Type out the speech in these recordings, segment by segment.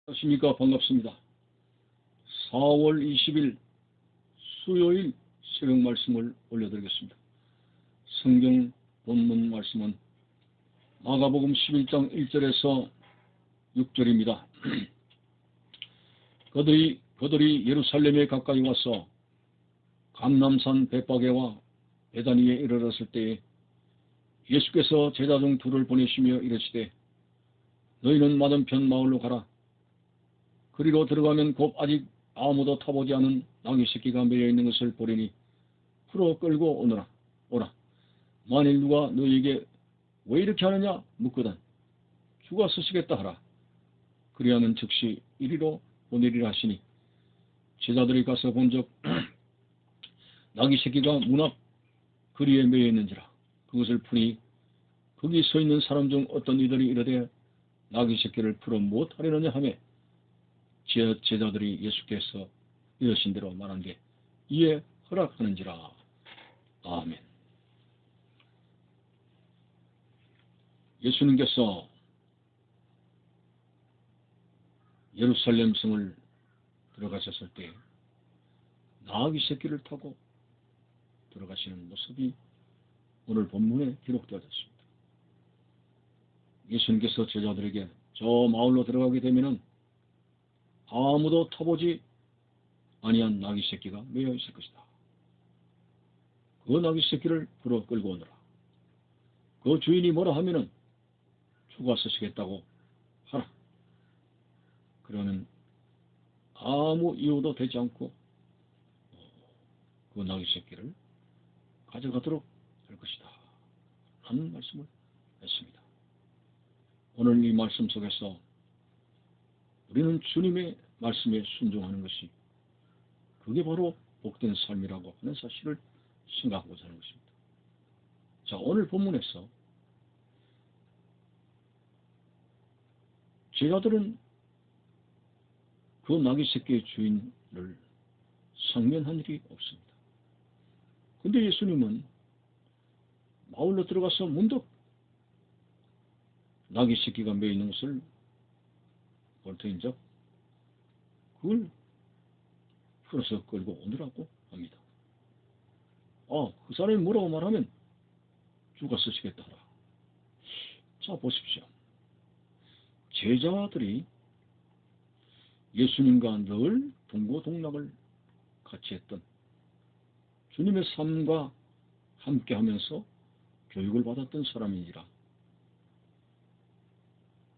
안녕하십니까. 반갑습니다. 4월 20일 수요일 새벽 말씀을 올려드리겠습니다. 성경 본문 말씀은 마가복음 11장 1절에서 6절입니다. 그들이 예루살렘에 가까이 와서 감람산 벳바게와 베다니에 이르렀을 때에 예수께서 제자 중 둘을 보내시며 이르시되 너희는 맞은편 마을로 가라. 그리로 들어가면 곧 아직 아무도 타보지 않은 나귀 새끼가 매여 있는 것을 보리니 풀어 끌고 오라. 만일 누가 너희에게 왜 이렇게 하느냐 묻거든 주가 쓰시겠다 하라. 그리하면 즉시 이리로 보내리라 하시니 제자들이 가서 본즉 나귀 새끼가 문 앞 거리에 매여 있는지라. 그것을 푸니 거기 서 있는 사람 중 어떤 이들이 이르되 나귀 새끼를 풀어 무엇하려느냐 하며 제자들이 예수께서 이러신 대로 말한 게 이에 허락하는지라. 아멘. 예수님께서 예루살렘 성을 들어가셨을 때 나귀 새끼를 타고 들어가시는 모습이 오늘 본문에 기록되어졌습니다. 예수님께서 제자들에게 저 마을로 들어가게 되면은 아무도 타보지 아니한 나귀 새끼가 매여 있을 것이다. 그 나귀 새끼를 불어 끌고 오너라. 그 주인이 뭐라 하면은 주가 쓰시겠다고 하라. 그러면 아무 이유도 되지 않고 그 나귀 새끼를 가져가도록 할 것이다 하는 말씀을 했습니다. 오늘 이 말씀 속에서 우리는 주님의 말씀에 순종하는 것이 그게 바로 복된 삶이라고 하는 사실을 생각하고자 하는 것입니다. 자, 오늘 본문에서 제자들은 그 나귀 새끼의 주인을 상면한 일이 없습니다. 근데 예수님은 마을로 들어가서 문득 나귀 새끼가 매여 있는 것을 볼 터인즉 그걸 풀어서 끌고 오느라고 합니다. 그 사람이 뭐라고 말하면 주가 쓰시겠다 하라. 자, 보십시오. 제자들이 예수님과 늘 동고동락을 같이 했던 주님의 삶과 함께하면서 교육을 받았던 사람이니라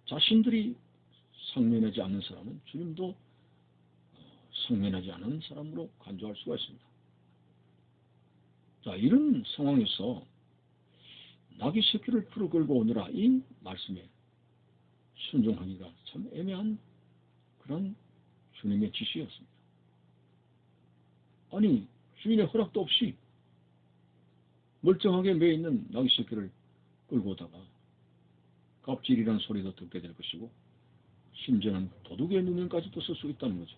자신들이 상면하지 않는 사람은 주님도 상면하지 않은 사람으로 간주할 수가 있습니다. 자, 이런 상황에서 나귀 새끼를 풀어 끌고 오느라 이 말씀에 순종하기가 참 애매한 그런 주님의 지시였습니다. 아니, 주인의 허락도 없이 멀쩡하게 매여 있는 나귀 새끼를 끌고 오다가 갑질이라는 소리도 듣게 될 것이고 심지어는 도둑의 누명까지도 쓸 수 있다는 거죠.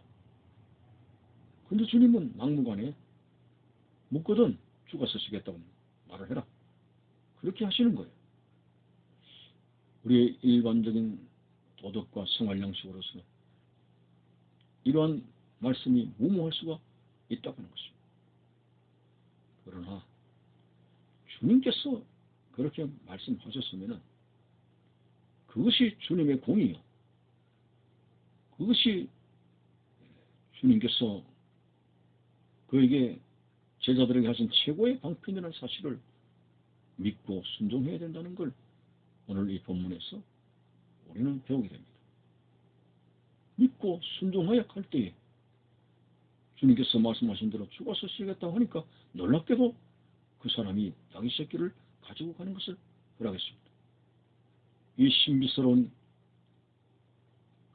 근데 주님은 막무가내 묻거든 주가 쓰시겠다고 말을 해라. 그렇게 하시는 거예요. 우리의 일반적인 도덕과 생활 양식으로서 이러한 말씀이 무모할 수가 있다고 하는 것입니다. 그러나 주님께서 그렇게 말씀하셨으면 그것이 주님의 공이요. 그것이 주님께서 그에게 제자들에게 하신 최고의 방편이라는 사실을 믿고 순종해야 된다는 걸 오늘 이 본문에서 우리는 배우게 됩니다. 믿고 순종하여 갈 때에 주님께서 말씀하신 대로 주가 쓰시겠다고 하니까 놀랍게도 그 사람이 나귀 새끼를 가지고 가는 것을 허락했습니다. 이 신비스러운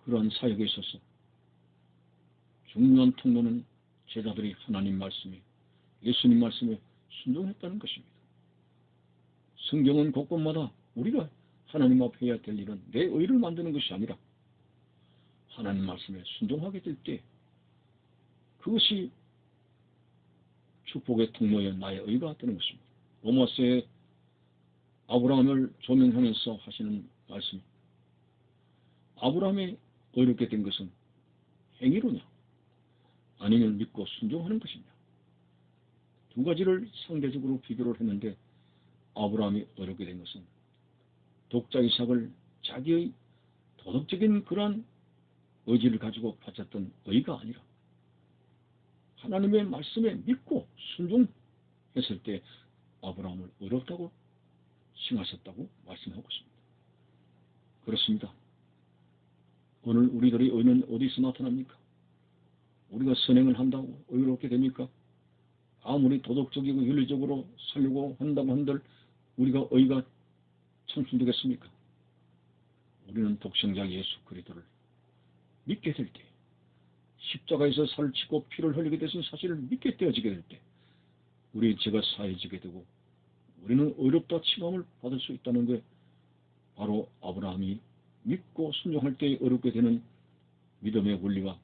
그러한 사역에 있어서 중요한 통로는 제자들이 하나님 말씀에 예수님 말씀에 순종했다는 것입니다. 성경은 곳곳마다 우리가 하나님 앞에 해야 될 일은 내 의를 만드는 것이 아니라 하나님 말씀에 순종하게 될 때 그것이 축복의 통로에 나의 의가 되는 것입니다. 로마서에 아브라함을 조명하면서 하시는 말씀, 아브라함의 어렵게 된 것은 행위로냐 아니면 믿고 순종하는 것이냐. 두 가지를 상대적으로 비교를 했는데 아브라함이 어렵게 된 것은 독자 이삭을 자기의 도덕적인 그러한 의지를 가지고 바쳤던 의가 아니라 하나님의 말씀에 믿고 순종했을 때 아브라함을 어렵다고 칭하셨다고 말씀하고 있습니다. 그렇습니다. 오늘 우리들의 의는 어디서 나타납니까? 우리가 선행을 한다고 의롭게 됩니까? 아무리 도덕적이고 윤리적으로 살려고 한다고 한들 우리가 의가 창출되겠습니까? 우리는 독생자 예수 그리스도를 믿게 될 때, 십자가에서 살을 치고 피를 흘리게 되신 사실을 믿게 되어지게 될 때 우리의 죄가 사해지게 되고 우리는 의롭다 칭함을 받을 수 있다는 게 바로 아브라함이 믿고 순종할 때 어렵게 되는 믿음의 원리와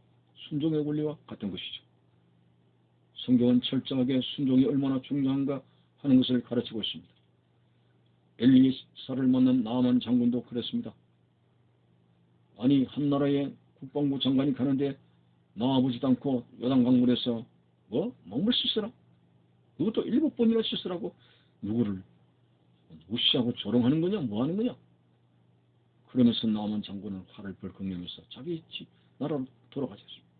순종의 원리와 같은 것이죠. 성경은 철저하게 순종이 얼마나 중요한가 하는 것을 가르치고 있습니다. 엘리사를 만난 나아만 장군도 그랬습니다. 아니 한 나라의 국방부 장관이 가는데 나와보지도 않고 요단강물에서 먹물 씻으라? 그것도 7번이나 씻으라고 누구를 무시하고 조롱하는 거냐 뭐 하는 거냐? 그러면서 나아만 장군은 화를 벌컥 내면서 자기 나라로 돌아가셨습니다.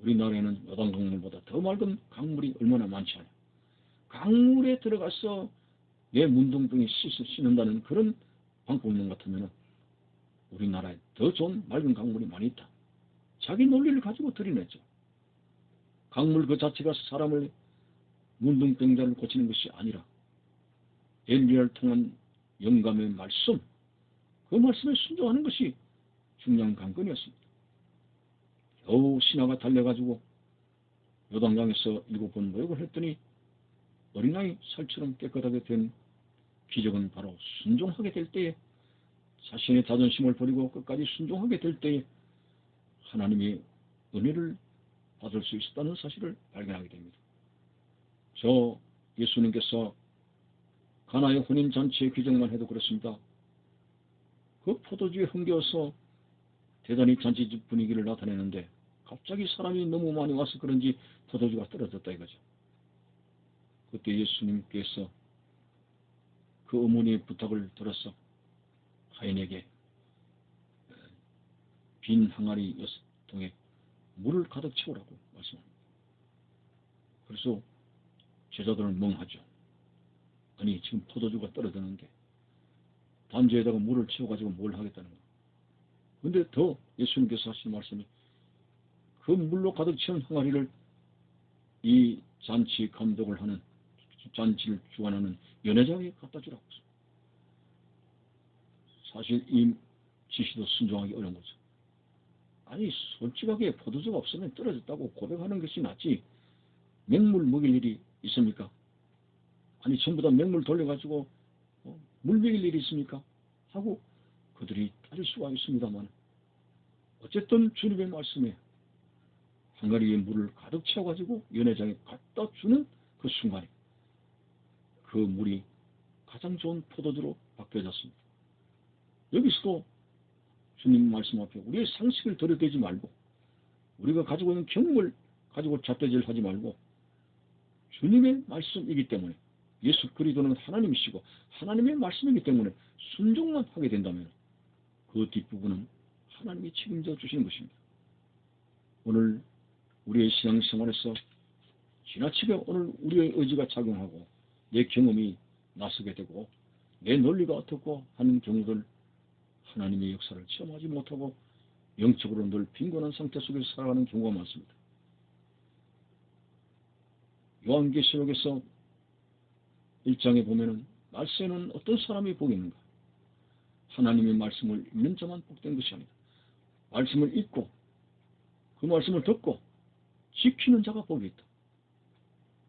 우리나라에는 요단강물보다 더 맑은 강물이 얼마나 많지 않아요. 강물에 들어가서 내 문둥병이 씻는다는 그런 방법론 같으면 우리나라에 더 좋은 맑은 강물이 많이 있다. 자기 논리를 가지고 들이냈죠. 강물 그 자체가 사람을 문둥병자를 고치는 것이 아니라 엘리야를 통한 영감의 말씀, 그 말씀에 순종하는 것이 중요한 관건이었습니다. 겨우 신하가 달려가지고 요단강에서 7번 모욕을 했더니 어린아이 살처럼 깨끗하게 된 기적은 바로 순종하게 될 때에 자신의 자존심을 버리고 끝까지 순종하게 될 때에 하나님의 은혜를 받을 수 있었다는 사실을 발견하게 됩니다. 저 예수님께서 가나의 혼인잔치의 기적만 해도 그렇습니다. 그 포도주에 흥겨워서 대단히 잔치집 분위기를 나타내는데 갑자기 사람이 너무 많이 와서 그런지 포도주가 떨어졌다 이거죠. 그때 예수님께서 그 어머니의 부탁을 들어서 가인에게 빈 항아리 6통에 물을 가득 채우라고 말씀합니다. 그래서 제자들은 멍하죠. 아니 지금 포도주가 떨어졌는데 단지에다가 물을 채워가지고 뭘 하겠다는 거예요. 근데 더 예수님께서 하신 말씀이 그 물로 가득 채운 항아리를 이 잔치 감독을 하는 잔치를 주관하는 연회장에 갖다 주라고 했습니다. 사실 이 지시도 순종하기 어려운 거죠. 아니 솔직하게 포도주가 없으면 떨어졌다고 고백하는 것이 낫지 맹물 먹일 일이 있습니까? 아니 전부 다 맹물 돌려가지고 물 먹일 일이 있습니까? 하고 그들이 따질 수가 있습니다만 어쨌든 주님의 말씀에 항아리에 물을 가득 채워가지고 연회장에 갖다 주는 그 순간에 그 물이 가장 좋은 포도주로 바뀌어졌습니다. 여기서도 주님 말씀 앞에 우리의 상식을 들여대지 말고 우리가 가지고 있는 경험을 가지고 잣대질하지 말고 주님의 말씀이기 때문에 예수 그리스도는 하나님이시고 하나님의 말씀이기 때문에 순종만 하게 된다면 그 뒷부분은 하나님이 책임져 주시는 것입니다. 오늘 우리의 신앙생활에서 지나치게 오늘 우리의 의지가 작용하고 내 경험이 나서게 되고 내 논리가 어떻고 하는 경우들 하나님의 역사를 체험하지 못하고 영적으로 늘 빈곤한 상태 속에서 살아가는 경우가 많습니다. 요한계시록에서 1장에 보면은 말세는 어떤 사람이 복이 있는가? 하나님의 말씀을 읽는 자만 복된 것이 아니다. 말씀을 읽고 그 말씀을 듣고 지키는 자가 복이 있다.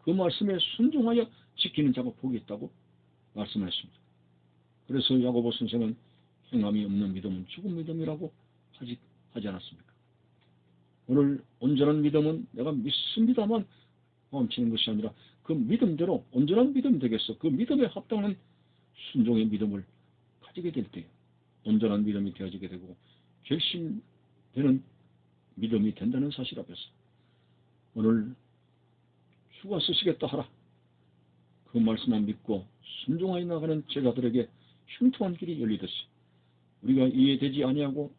그 말씀에 순종하여 지키는 자가 복이 있다고 말씀하셨습니다. 그래서 야고보 선생은 행함이 없는 믿음은 죽은 믿음이라고 하지 않았습니까? 오늘 온전한 믿음은 내가 믿습니다만 멈추는 것이 아니라 그 믿음대로 온전한 믿음이 되겠어. 그 믿음에 합당한 순종의 믿음을 가지게 될 때 온전한 믿음이 되어지게 되고 결심 되는 믿음이 된다는 사실 앞에서 오늘 주가 쓰시겠다 하라. 그 말씀만 믿고 순종하여 나가는 제자들에게 흉통한 길이 열리듯이 우리가 이해되지 아니하고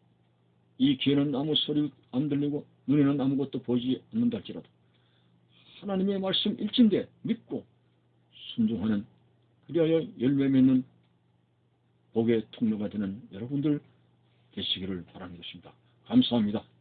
이 귀에는 아무 소리 안 들리고 눈에는 아무것도 보이지 않는다 할지라도 하나님의 말씀 일진데 믿고 순종하는 그리하여 열매 맺는 복의 통로가 되는 여러분들 되시기를 바라는 것입니다. 감사합니다.